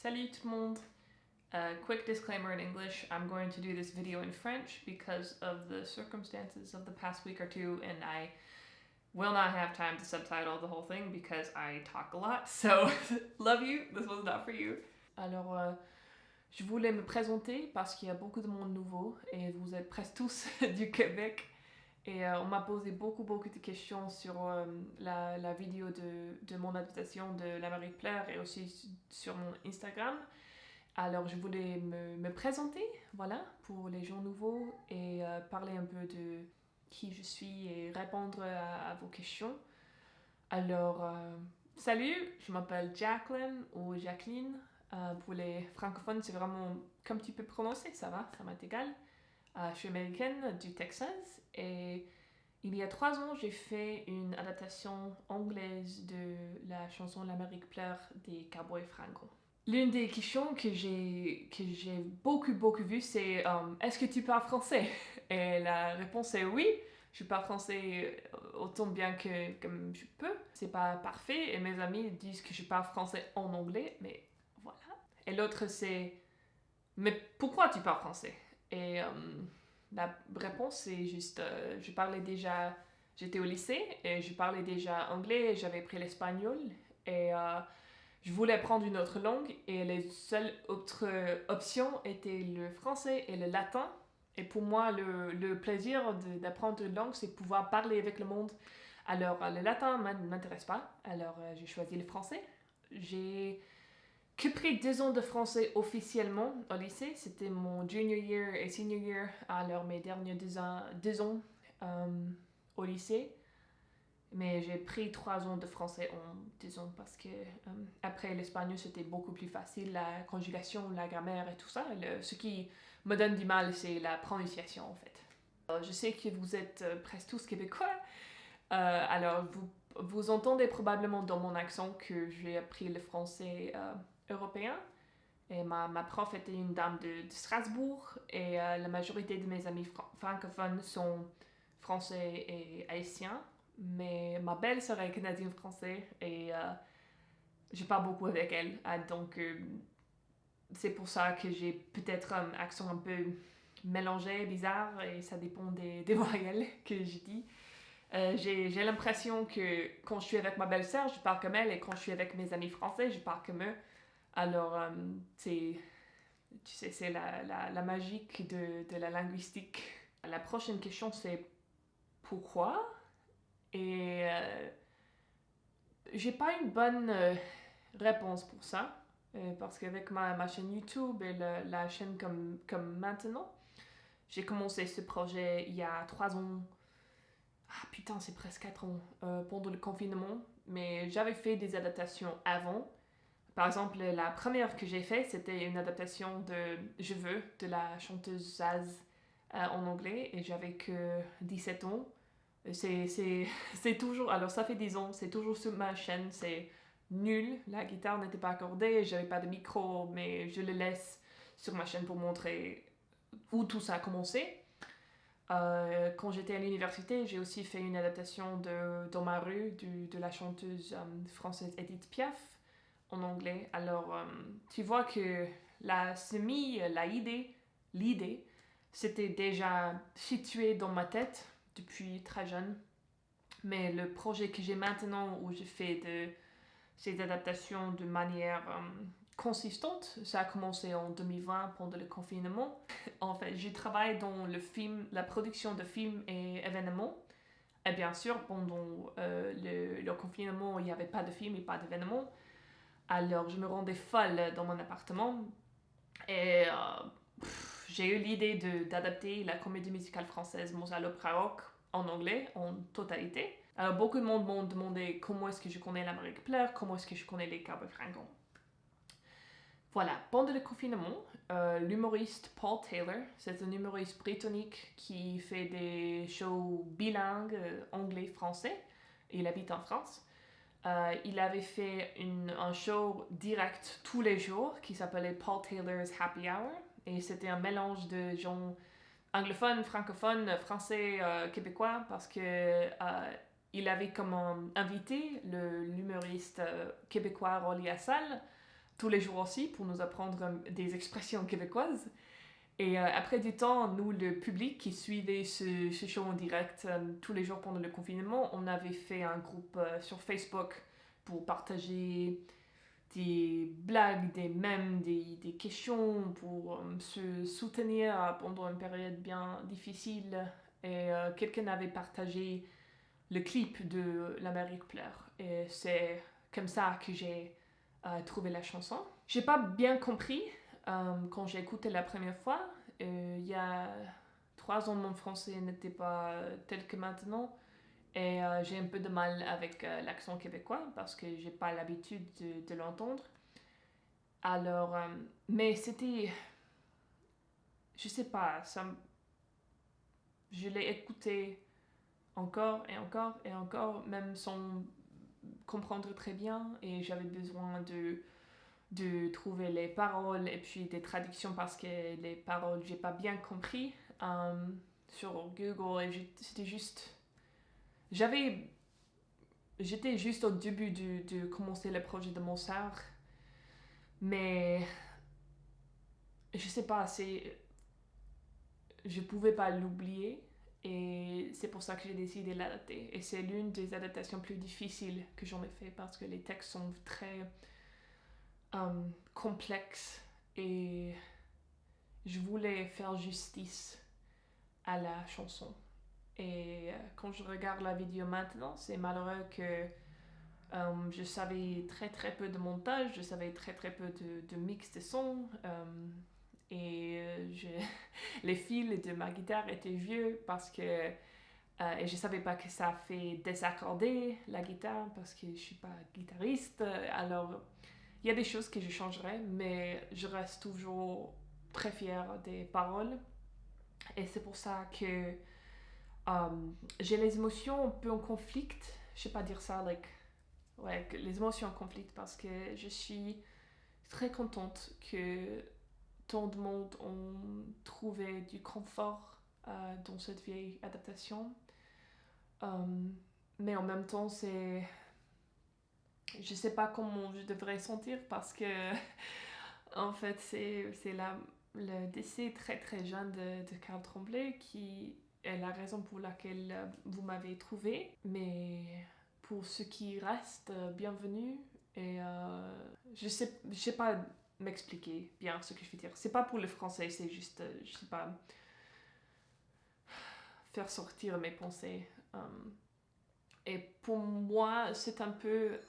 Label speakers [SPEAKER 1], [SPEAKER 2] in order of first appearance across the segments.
[SPEAKER 1] Salut tout le monde. Quick disclaimer in English, I'm going to do this video in French because of the circumstances of the past week or two, and I will not have time to subtitle the whole thing because I talk a lot. So, love you, this was not for you. Alors, je voulais me présenter parce qu'il y a beaucoup de monde nouveau et vous êtes presque tous du Québec. Et on m'a posé beaucoup de questions sur la vidéo de mon adaptation de L'Amérique pleure et aussi sur mon Instagram. Alors je voulais me présenter, voilà, pour les gens nouveaux et parler un peu de qui je suis et répondre à vos questions. Alors, salut, je m'appelle Jacqueline ou Jacqueline. Pour les francophones, c'est vraiment comme tu peux prononcer, ça m'est égal. Je suis américaine du Texas et il y a 3 ans, j'ai fait une adaptation anglaise de la chanson L'Amérique pleure des Cowboys Fringants. L'une des questions que j'ai beaucoup vues, c'est est-ce que tu parles français? Et la réponse est oui, je parle français autant bien que comme je peux. C'est pas parfait et mes amis disent que je parle français en anglais, mais voilà. Et l'autre c'est mais pourquoi tu parles français? Et la réponse, c'est juste, j'étais au lycée et je parlais déjà anglais, j'avais pris l'espagnol et je voulais apprendre une autre langue et les seules autres options étaient le français et le latin. Et pour moi, le plaisir d'apprendre une langue, c'est pouvoir parler avec le monde. Alors, le latin ne m'intéresse pas, alors j'ai choisi le français. J'ai que pris 2 ans de français officiellement au lycée. C'était mon junior year et senior year, alors mes derniers 2 ans au lycée. Mais j'ai pris 3 ans de français en 2 ans parce que après l'espagnol c'était beaucoup plus facile, la conjugation, la grammaire et tout ça. Ce qui me donne du mal, c'est la prononciation en fait. Je sais que vous êtes presque tous québécois, alors vous entendez probablement dans mon accent que j'ai appris le français européen. Et ma prof était une dame de Strasbourg et la majorité de mes amis francophones sont français et haïtiens. Mais ma belle-sœur est canadienne-française et je parle beaucoup avec elle. Donc c'est pour ça que j'ai peut-être un accent un peu mélangé, bizarre, et ça dépend des voyelles que je dis. J'ai l'impression que quand je suis avec ma belle-sœur, je parle comme elle, et quand je suis avec mes amis français, je parle comme eux. Alors, tu sais, c'est la magie de la linguistique. La prochaine question, c'est pourquoi? Et j'ai pas une bonne réponse pour ça. Parce qu'avec ma chaîne YouTube et la chaîne comme maintenant, j'ai commencé ce projet il y a 3 ans. Ah putain, c'est presque 4 ans, pendant le confinement. Mais j'avais fait des adaptations avant. Par exemple, la première que j'ai faite, c'était une adaptation de Je veux de la chanteuse Zaz en anglais et j'avais que 17 ans. C'est toujours, alors ça fait 10 ans, c'est toujours sur ma chaîne, c'est nul, la guitare n'était pas accordée, j'avais pas de micro, mais je le laisse sur ma chaîne pour montrer où tout ça a commencé. Quand j'étais à l'université, j'ai aussi fait une adaptation Dans ma rue de la chanteuse française Edith Piaf en anglais. Alors, tu vois que l'idée, c'était déjà situé dans ma tête depuis très jeune. Mais le projet que j'ai maintenant, où je fais ces adaptations de manière consistante, ça a commencé en 2020 pendant le confinement. En fait, je travaille dans la production de films et événements. Et bien sûr, pendant le confinement, il n'y avait pas de films et pas d'événements. Alors, je me rendais folle dans mon appartement et j'ai eu l'idée d'adapter la comédie musicale française Mozart l'Opéra Rock en anglais, en totalité. Alors, beaucoup de monde m'ont demandé comment est-ce que je connais l'Amérique pleure, comment est-ce que je connais les Cowboys Fringants. Voilà, pendant le confinement, l'humoriste Paul Taylor, c'est un humoriste britannique qui fait des shows bilingues, anglais-français. Il habite en France. Il avait fait un show direct tous les jours qui s'appelait Paul Taylor's Happy Hour. Et c'était un mélange de gens anglophones, francophones, français, québécois, parce que il avait comme invité l'humoriste québécois Rolly Assal tous les jours aussi pour nous apprendre des expressions québécoises. Et après du temps, nous, le public qui suivait ce show en direct tous les jours pendant le confinement, on avait fait un groupe sur Facebook pour partager des blagues, des mèmes, des questions pour se soutenir pendant une période bien difficile. Et quelqu'un avait partagé le clip de L'Amérique pleure. Et c'est comme ça que j'ai trouvé la chanson. J'ai pas bien compris quand j'ai écouté la première fois. Il y a 3 ans, mon français n'était pas tel que maintenant. Et j'ai un peu de mal avec l'accent québécois parce que j'ai pas l'habitude de l'entendre. Alors, mais c'était, je sais pas, je l'ai écouté encore et encore et encore, même sans comprendre très bien. Et j'avais besoin de trouver les paroles et puis des traductions parce que les paroles, j'ai pas bien compris sur Google. Et c'était juste, j'étais juste au début de commencer le projet de Mozart, mais je sais pas, je pouvais pas l'oublier et c'est pour ça que j'ai décidé de l'adapter. Et c'est l'une des adaptations plus difficiles que j'en ai fait parce que les textes sont très complexes et je voulais faire justice à la chanson. Et quand je regarde la vidéo maintenant, c'est malheureux que je savais très très peu de montage, je savais très très peu de mix de son. Et les fils de ma guitare étaient vieux parce que et je savais pas que ça fait désaccorder la guitare parce que je suis pas guitariste. Alors il y a des choses que je changerais, mais je reste toujours très fière des paroles. Et c'est pour ça que j'ai les émotions un peu en conflit. Je sais pas dire ça, ouais, les émotions en conflit parce que je suis très contente que tant de monde ont trouvé du confort dans cette vieille adaptation. Mais en même temps, je sais pas comment je devrais sentir parce que en fait, c'est le décès très très jeune de Carl Tremblay qui est la raison pour laquelle vous m'avez trouvé. Mais pour ceux qui restent, bienvenue. Et je sais pas m'expliquer bien ce que je veux dire. C'est pas pour le français, c'est juste, je sais pas, faire sortir mes pensées. Et pour moi, c'est un peu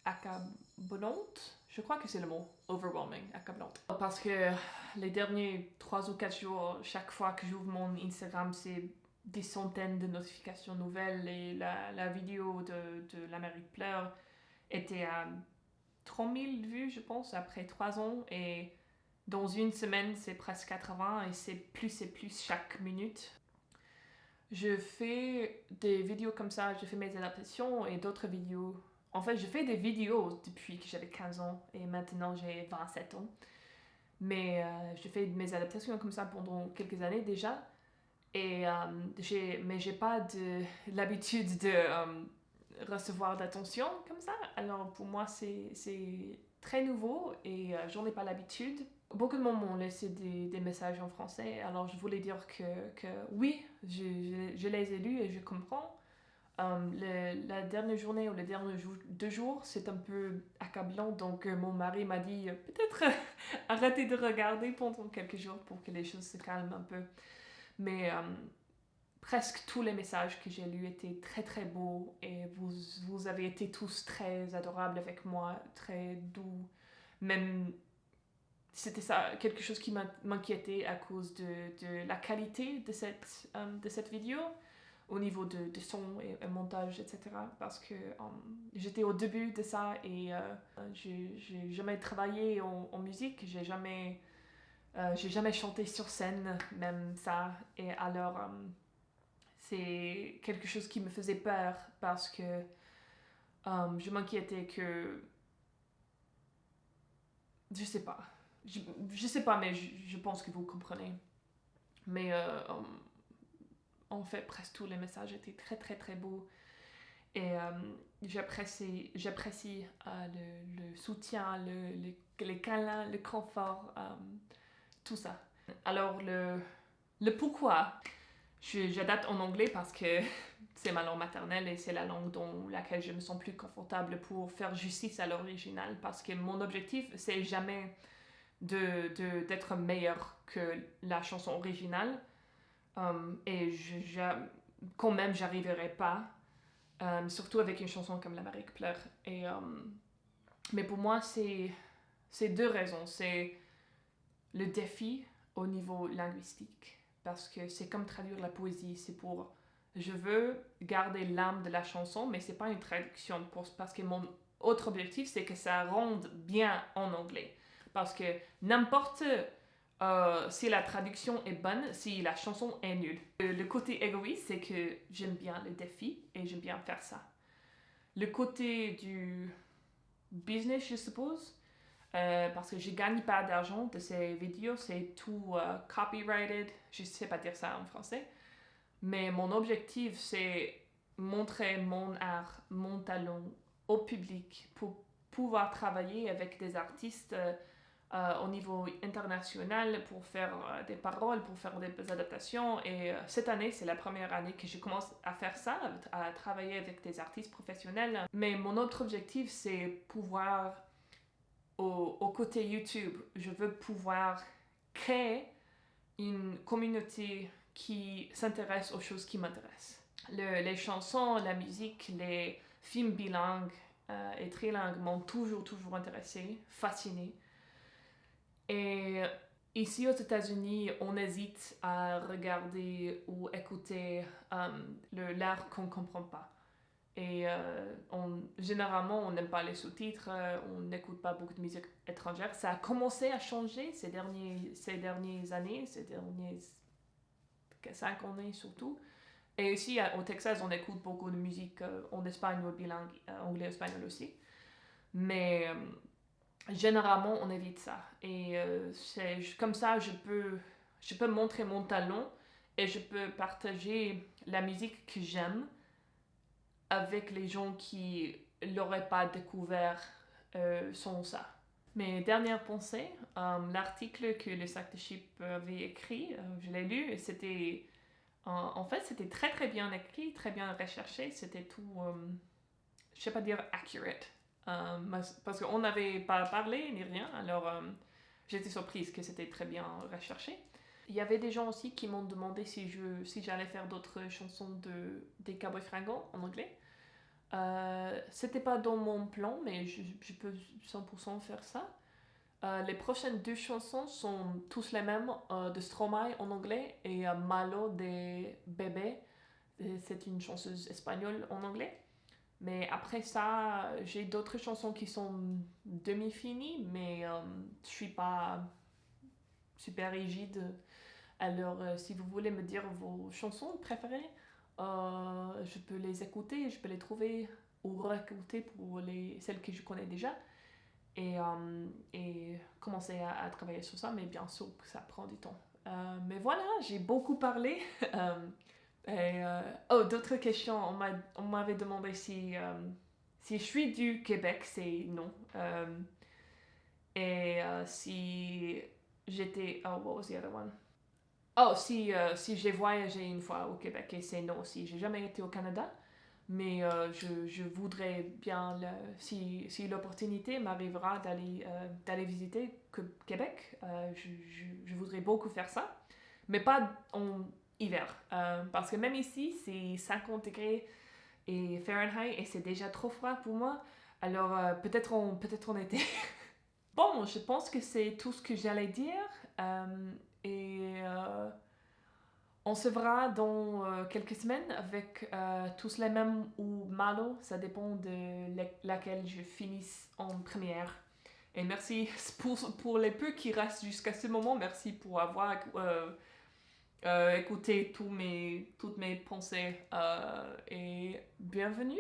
[SPEAKER 1] accablante. Je crois que c'est le mot, overwhelming, accablante. Parce que les derniers 3 ou 4 jours, chaque fois que j'ouvre mon Instagram, c'est des centaines de notifications nouvelles et la vidéo de L'Amérique pleure était à 30 000 vues, je pense, après 3 ans. Et dans une semaine, c'est presque 80 et c'est plus chaque minute. Je fais des vidéos comme ça, je fais mes adaptations et d'autres vidéos. En fait, je fais des vidéos depuis que j'avais 15 ans et maintenant j'ai 27 ans. Mais je fais mes adaptations comme ça pendant quelques années déjà. Et mais j'ai pas l'habitude de recevoir d'attention comme ça. Alors pour moi, c'est très nouveau et j'en ai pas l'habitude. Beaucoup de gens m'ont laissé des messages en français, alors je voulais dire que oui, je les ai lus et je comprends. La dernière journée ou les derniers 2 jours, c'est un peu accablant, donc mon mari m'a dit peut-être arrêtez de regarder pendant quelques jours pour que les choses se calment un peu. Mais presque tous les messages que j'ai lus étaient très très beaux et vous avez été tous très adorables avec moi, très doux. Même c'était ça, quelque chose qui m'inquiétait à cause de la qualité de cette vidéo au niveau de son et montage, etc. Parce que j'étais au début de ça et j'ai jamais travaillé en musique, j'ai jamais chanté sur scène, même ça. Et alors, c'est quelque chose qui me faisait peur parce que je m'inquiétais que... Je sais pas. Je sais pas, mais je pense que vous comprenez. Mais en fait, presque tous les messages étaient très très très beaux. Et j'apprécie le soutien, les câlins, le confort, tout ça. Alors, le pourquoi, j'adapte en anglais parce que c'est ma langue maternelle et c'est la langue dans laquelle je me sens plus confortable pour faire justice à l'original. Parce que mon objectif, c'est jamais d'être meilleur que la chanson originale. Et quand même, j'arriverai pas. Surtout avec une chanson comme L'Amérique pleure. Mais pour moi, c'est deux raisons. C'est le défi au niveau linguistique. Parce que c'est comme traduire la poésie. C'est pour... Je veux garder l'âme de la chanson, mais c'est pas une traduction. Parce que mon autre objectif, c'est que ça rende bien en anglais. Parce que n'importe si la traduction est bonne, si la chanson est nulle. Le côté égoïste, c'est que j'aime bien le défi et j'aime bien faire ça. Le côté du business, je suppose, parce que je gagne pas d'argent de ces vidéos, c'est tout copyrighted, je sais pas dire ça en français, mais mon objectif, c'est montrer mon art, mon talent au public pour pouvoir travailler avec des artistes au niveau international pour faire des paroles, pour faire des adaptations. Et cette année, c'est la première année que je commence à faire ça, à travailler avec des artistes professionnels. Mais mon autre objectif, c'est pouvoir, au côté YouTube, je veux pouvoir créer une communauté qui s'intéresse aux choses qui m'intéressent. Les chansons, la musique, les films bilingues et trilingues m'ont toujours intéressé, fasciné. Et ici aux États-Unis, on hésite à regarder ou écouter l'art qu'on ne comprend pas. Et généralement, on n'aime pas les sous-titres, on n'écoute pas beaucoup de musique étrangère. Ça a commencé à changer ces dernières années, ces dernières 5 années surtout. Et ici, au Texas, on écoute beaucoup de musique en espagnol bilingue, anglais-espagnol aussi. Mais généralement, on évite ça. Et comme ça, je peux montrer mon talent et je peux partager la musique que j'aime avec les gens qui ne l'auraient pas découvert sans ça. Mes dernières pensées, l'article que le Sac de Chips avait écrit, je l'ai lu et c'était... En fait, c'était très bien écrit, très bien recherché. C'était tout, je ne sais pas dire accurate. Parce qu'on n'avait pas parlé ni rien, alors j'étais surprise que c'était très bien recherché. Il y avait des gens aussi qui m'ont demandé si j'allais faire d'autres chansons des Cowboys Fringants en anglais. C'était pas dans mon plan, mais je peux 100% faire ça. Les prochaines 2 chansons sont tous les mêmes, de Stromae en anglais et Malo de Bébé. C'est une chanteuse espagnole en anglais. Mais après ça, j'ai d'autres chansons qui sont demi-finies, mais je suis pas super rigide. Alors, si vous voulez me dire vos chansons préférées, je peux les écouter, je peux les trouver ou réécouter pour celles que je connais déjà et commencer à travailler sur ça, mais bien sûr que ça prend du temps. Mais voilà, j'ai beaucoup parlé. D'autres questions. On m'avait demandé si je suis du Québec, c'est non. Si j'étais... Oh, what was the other one? Oh, si j'ai voyagé une fois au Québec, et c'est non aussi. J'ai jamais été au Canada, mais je voudrais bien, si l'opportunité m'arrivera d'aller visiter Québec, je voudrais beaucoup faire ça, mais pas en hiver. Parce que même ici, c'est 50 degrés et Fahrenheit et c'est déjà trop froid pour moi. Alors peut-être en été. Bon, je pense que c'est tout ce que j'allais dire. On se verra dans quelques semaines avec tous les mêmes ou Malo. Ça dépend de laquelle je finisse en première. Et merci pour les peu qui restent jusqu'à ce moment. Merci pour avoir écouté toutes mes pensées. Et bienvenue!